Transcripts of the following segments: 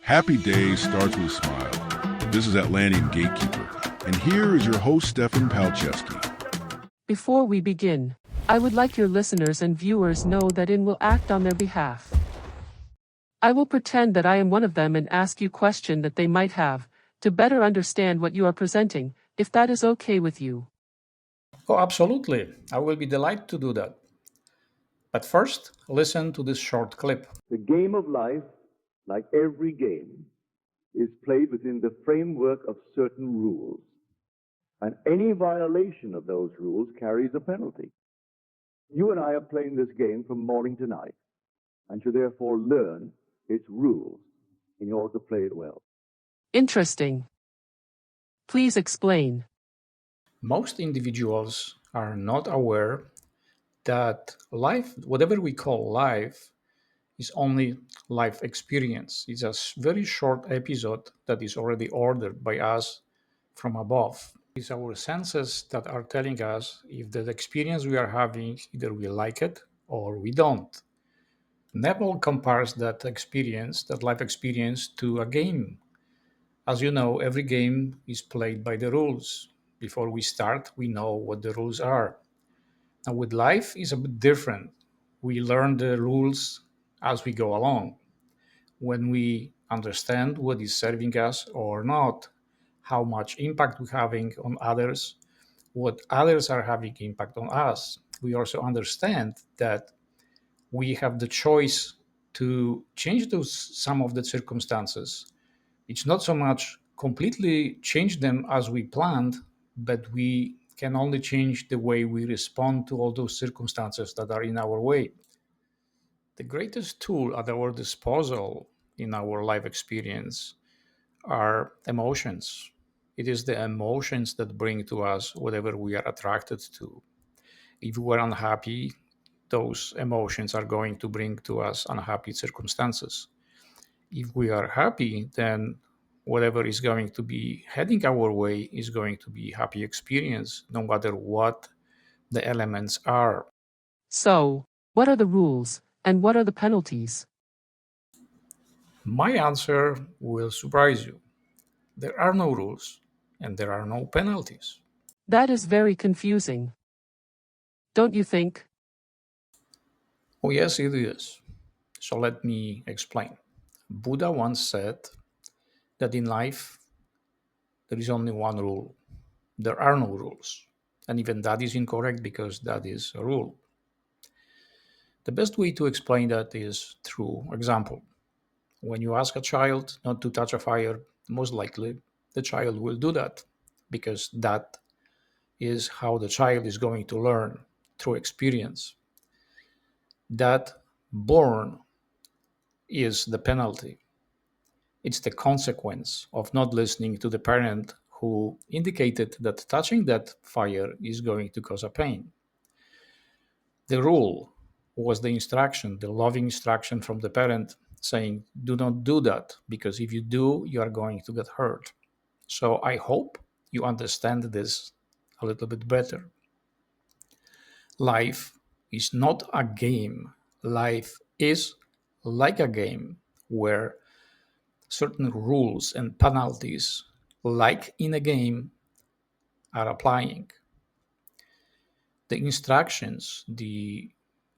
Happy Day starts with a smile. This is Atlantean Gatekeeper, and here is your host, Stefan Palczewski. Before we begin, I would like your listeners and viewers know that I will act on their behalf. I will pretend that I am one of them and ask you questions that they might have, to better understand what you are presenting, if that is okay with you. Oh, absolutely. I will be delighted to do that. But first, listen to this short clip. The game of life, like every game, is played within the framework of certain rules. And any violation of those rules carries a penalty. You and I are playing this game from morning to night, and should therefore learn its rules in order to play it well. Interesting. Please explain. Most individuals are not aware that life, whatever we call life, is only life experience. It's a very short episode that is already ordered by us from above. It's our senses that are telling us if the experience we are having, either we like it or we don't. Neville compares that experience, that life experience, to a game. As you know, every game is played by the rules. Before we start, we know what the rules are. And with life, is a bit different. We learn the rules as we go along. When we understand what is serving us or not, how much impact we're having on others, what others are having impact on us, we also understand that we have the choice to change those some of the circumstances. It's not so much completely change them as we planned, but we can only change the way we respond to all those circumstances that are in our way. The greatest tool at our disposal in our life experience are emotions. It is the emotions that bring to us whatever we are attracted to. If we're unhappy, those emotions are going to bring to us unhappy circumstances. If we are happy, then whatever is going to be heading our way is going to be happy experience, no matter what the elements are. So, what are the rules, and what are the penalties? My answer will surprise you. There are no rules and there are no penalties. That is very confusing. Don't you think? Oh, yes, it is. So let me explain. Buddha once said that in life there is only one rule. There are no rules. And even that is incorrect because that is a rule. The best way to explain that is through example. When you ask a child not to touch a fire, most likely the child will do that because that is how the child is going to learn through experience. That born is the penalty. It's the consequence of not listening to the parent who indicated that touching that fire is going to cause a pain. The rule was the instruction, the loving instruction from the parent saying, do not do that, because if you do, you are going to get hurt. So I hope you understand this a little bit better. Life is not a game. Life is like a game where certain rules and penalties, like in a game, are applying. The instructions, the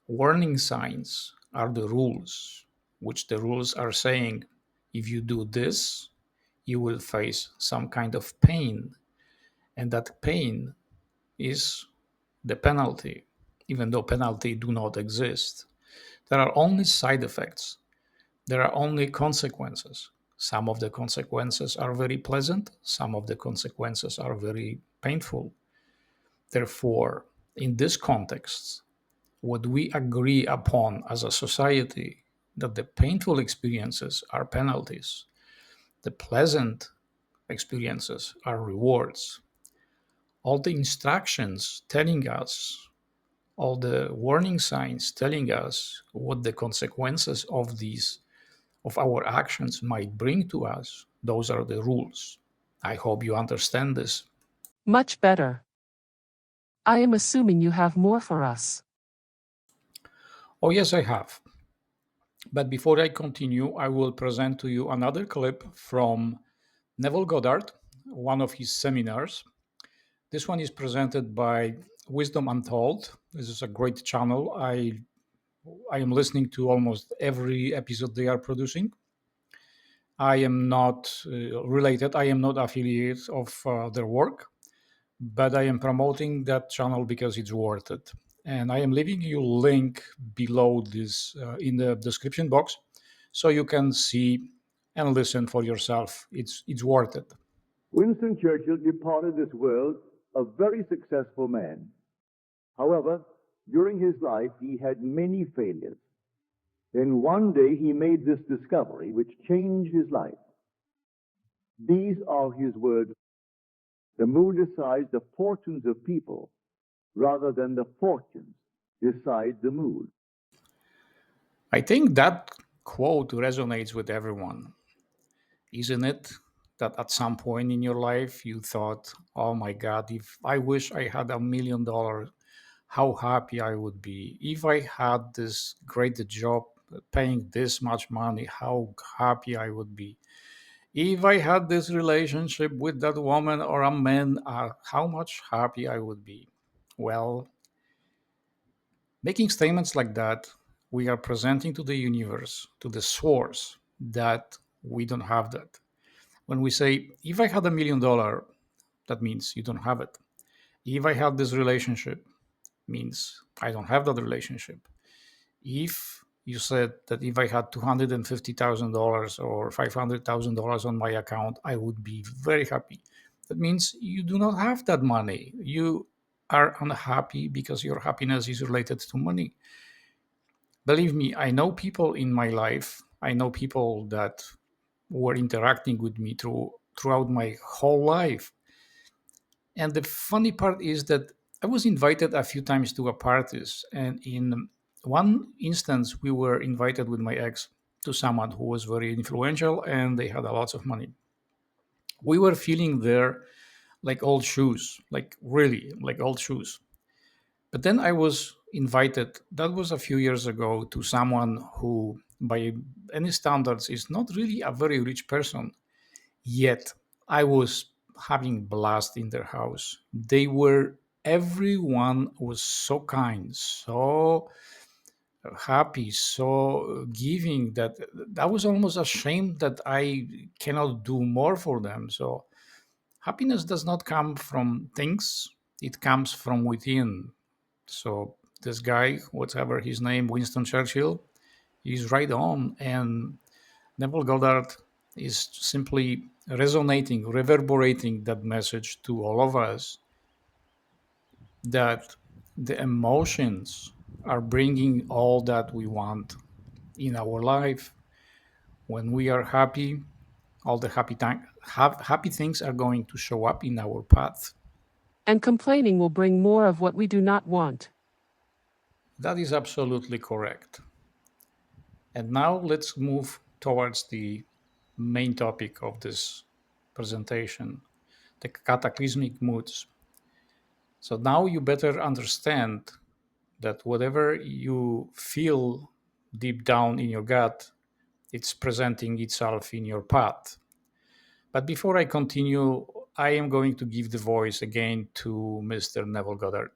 warning signs are the rules, which the rules are saying if you do this, you will face some kind of pain. And that pain is the penalty, even though penalty do not exist. There are only side effects. There are only consequences. Some of the consequences are very pleasant, some of the consequences are very painful. Therefore, in this context, what we agree upon as a society that the painful experiences are penalties, the pleasant experiences are rewards. All the instructions telling us, all the warning signs telling us what the consequences of these of our actions might bring to us, those are the rules. I hope you understand this. Much better. I am assuming you have more for us. Oh, yes, I have. But before I continue, I will present to you another clip from Neville Goddard, one of his seminars. This one is presented by Wisdom Untold. This is a great channel. I am listening to almost every episode they are producing. I am not related, I am not affiliate of their work, but I am promoting that channel because it's worth it. And I am leaving you a link below this in the description box so you can see and listen for yourself. It's worth it. Winston Churchill departed this world a very successful man. However, during his life, he had many failures. Then one day he made this discovery which changed his life. These are his words. The moon decides the fortunes of people rather than the fortunes decide the mood. I think that quote resonates with everyone, isn't it? That at some point in your life you thought, oh my God, if I wish I had $1 million, how happy I would be. If I had this great job paying this much money, how happy I would be. If I had this relationship with that woman or a man, how much happy I would be. Well, making statements like that, we are presenting to the universe, to the source, that we don't have that. When we say, if I had $1 million, that means you don't have it. If I had this relationship, means I don't have that relationship. If you said that if I had $250,000 or $500,000 on my account, I would be very happy. That means you do not have that money. You are unhappy because your happiness is related to money. Believe me, I know people in my life, I know people that were interacting with me throughout my whole life. And the funny part is that I was invited a few times to a parties, and in one instance, we were invited with my ex to someone who was very influential, and they had a lot of money. We were feeling there like old shoes, like really like old shoes. But then I was invited. That was a few years ago to someone who, by any standards, is not really a very rich person. Yet I was having blast in their house. They were everyone was so kind, so happy, so giving that I was almost ashamed that I cannot do more for them. So happiness does not come from things, it comes from within. So this guy, whatever his name, Winston Churchill, he's right on. And Neville Goddard is simply resonating, reverberating that message to all of us that the emotions are bringing all that we want in our life. When we are happy, all the happy things are going to show up in our path. And complaining will bring more of what we do not want. That is absolutely correct. And now let's move towards the main topic of this presentation, the cataclysmic moods. So now you better understand that whatever you feel deep down in your gut, it's presenting itself in your path. But before I continue, I am going to give the voice again to Mr. Neville Goddard.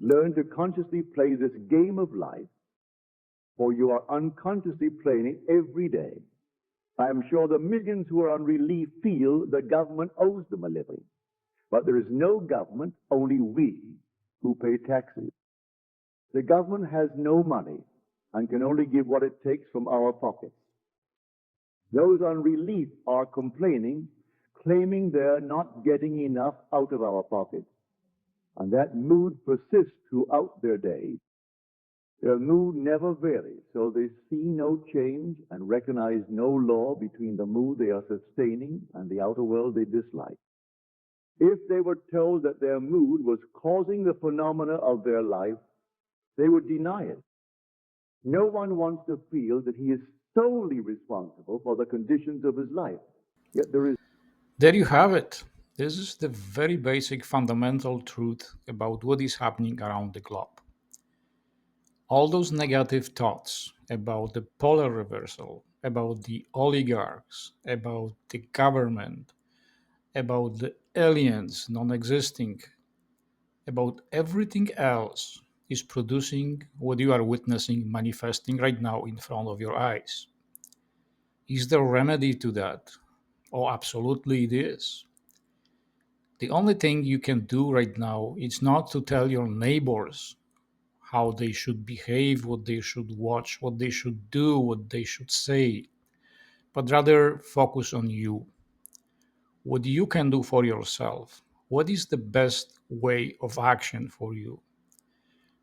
Learn to consciously play this game of life, for you are unconsciously playing it every day. I am sure the millions who are on relief feel the government owes them a living. But there is no government, only we who pay taxes. The government has no money and can only give what it takes from our pockets. Those on relief are complaining, claiming they're not getting enough out of our pockets. And that mood persists throughout their day. Their mood never varies, so they see no change and recognize no law between the mood they are sustaining and the outer world they dislike. If they were told that their mood was causing the phenomena of their life, they would deny it. No one wants to feel that he is solely responsible for the conditions of his life. Yet there is There you have it. This is the very basic fundamental truth about what is happening around the globe. all those negative thoughts about the polar reversal, about the oligarchs, about the government, about the aliens non existing, about everything else is producing what you are witnessing manifesting right now in front of your eyes. Is there a remedy to that? Oh, absolutely, it is. The only thing you can do right now is not to tell your neighbors how they should behave, what they should watch, what they should do, what they should say, but rather focus on you. What you can do for yourself. What is the best way of action for you?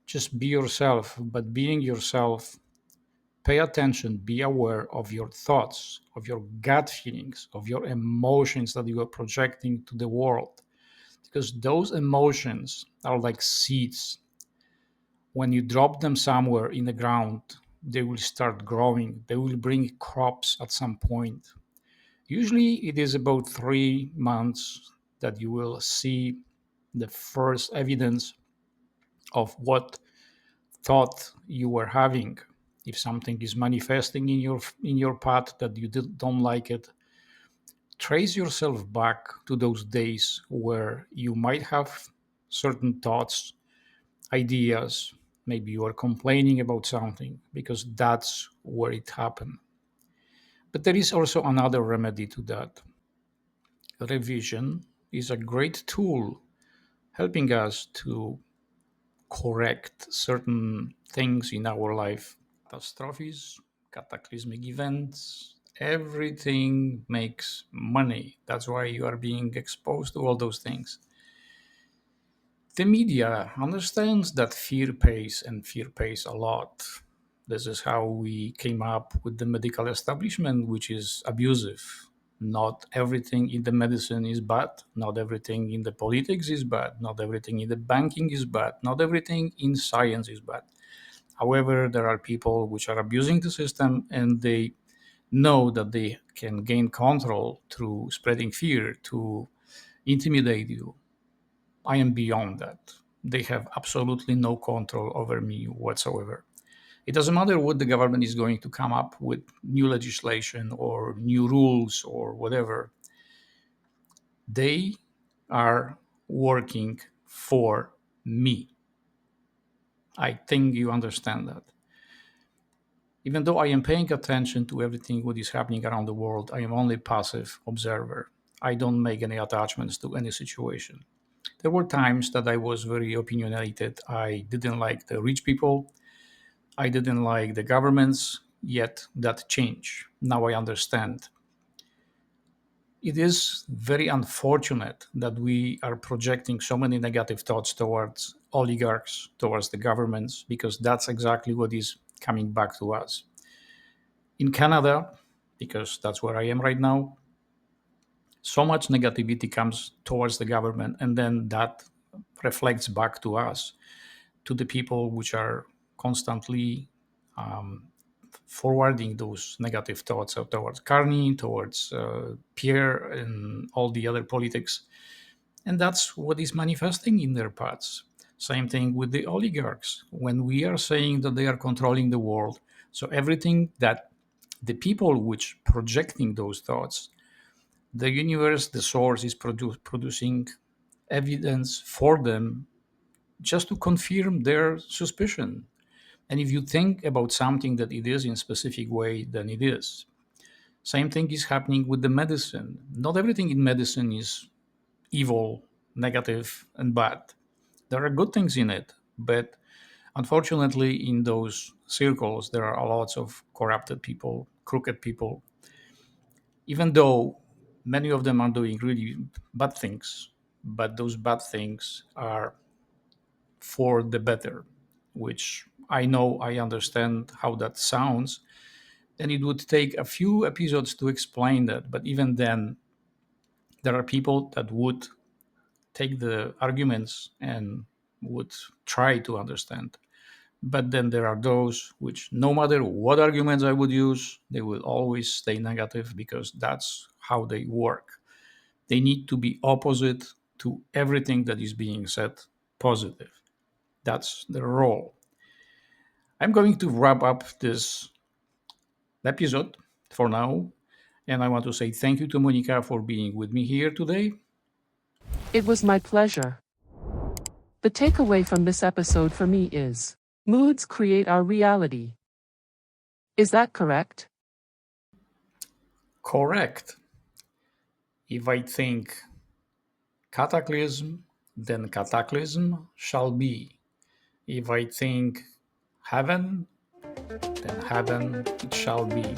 Just be yourself, but being yourself, pay attention, be aware of your thoughts, of your gut feelings, of your emotions that you are projecting to the world. Because those emotions are like seeds. When you drop them somewhere in the ground, they will start growing. They will bring crops at some point. Usually, it is about 3 months that you will see the first evidence of what thought you were having. If something is manifesting in your path that you don't like it, trace yourself back to those days where you might have certain thoughts, ideas. Maybe you are complaining about something because that's where it happened. But there is also another remedy to that. Revision is a great tool helping us to correct certain things in our life. Catastrophes, cataclysmic events, everything makes money. That's why you are being exposed to all those things. The media understands that fear pays and fear pays a lot. This is how we came up with the medical establishment, which is abusive. Not everything in the medicine is bad. Not everything in the politics is bad. Not everything in the banking is bad. Not everything in science is bad. However, there are people which are abusing the system and they know that they can gain control through spreading fear to intimidate you. I am beyond that. They have absolutely no control over me whatsoever. It doesn't matter what the government is going to come up with new legislation or new rules or whatever. They are working for me. I think you understand that. Even though I am paying attention to everything what is happening around the world, I am only passive observer. I don't make any attachments to any situation. There were times that I was very opinionated. I didn't like the rich people. I didn't like the governments, yet that changed. Now I understand. It is very unfortunate that we are projecting so many negative thoughts towards oligarchs, towards the governments, because that's exactly what is coming back to us. In Canada, because that's where I am right now, so much negativity comes towards the government, and then that reflects back to us, to the people which are constantly um, forwarding those negative thoughts towards Carney, towards Pierre, and all the other politics. And that's what is manifesting in their paths. Same thing with the oligarchs. When we are saying that they are controlling the world, so everything that the people which projecting those thoughts, the universe, the source is producing evidence for them just to confirm their suspicion. And if you think about something that it is in a specific way, then it is. Same thing is happening with the medicine. Not everything in medicine is evil, negative, and bad. There are good things in it, but unfortunately, in those circles, there are lots of corrupted people, crooked people, even though many of them are doing really bad things, but those bad things are for the better, which I know I understand how that sounds. And it would take a few episodes to explain that. But even then, there are people that would take the arguments and would try to understand. But then there are those which, no matter what arguments I would use, they will always stay negative because that's how they work. They need to be opposite to everything that is being said positive. That's their role. I'm going to wrap up this episode for now. And I want to say thank you to Monica for being with me here today. It was my pleasure. The takeaway from this episode for me is moods create our reality. Is that correct? Correct. If I think cataclysm, then cataclysm shall be. If I think heaven, then heaven it shall be.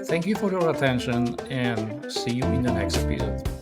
Thank you for your attention and see you in the next episode.